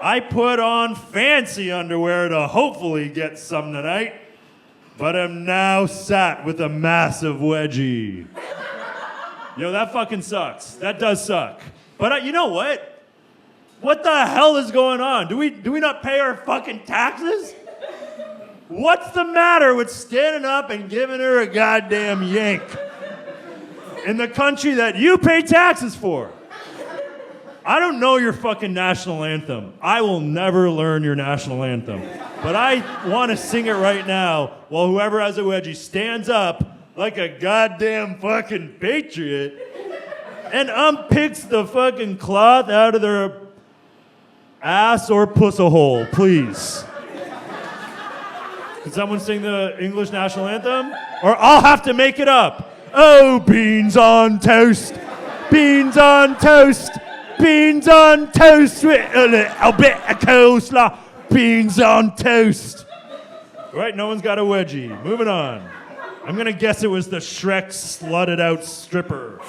I put on fancy underwear to hopefully get some tonight, but am now sat with a massive wedgie. Yo, that fucking sucks. That does suck. But you know what? What the hell is going on? Do we not pay our fucking taxes? What's the matter with standing up and giving her a goddamn yank? In the country that you pay taxes for. I don't know your fucking national anthem. I will never learn your national anthem. But I want to sing it right now while whoever has a wedgie stands up like a goddamn fucking patriot and unpicks the fucking cloth out of their ass or pussy hole, please. Can someone sing the English national anthem? Or I'll have to make it up. Oh, beans on toast, beans on toast, beans on toast with a little bit of coleslaw, beans on toast. Right, no one's got a wedgie. Moving on. I'm gonna guess it was the Shrek slutted out stripper.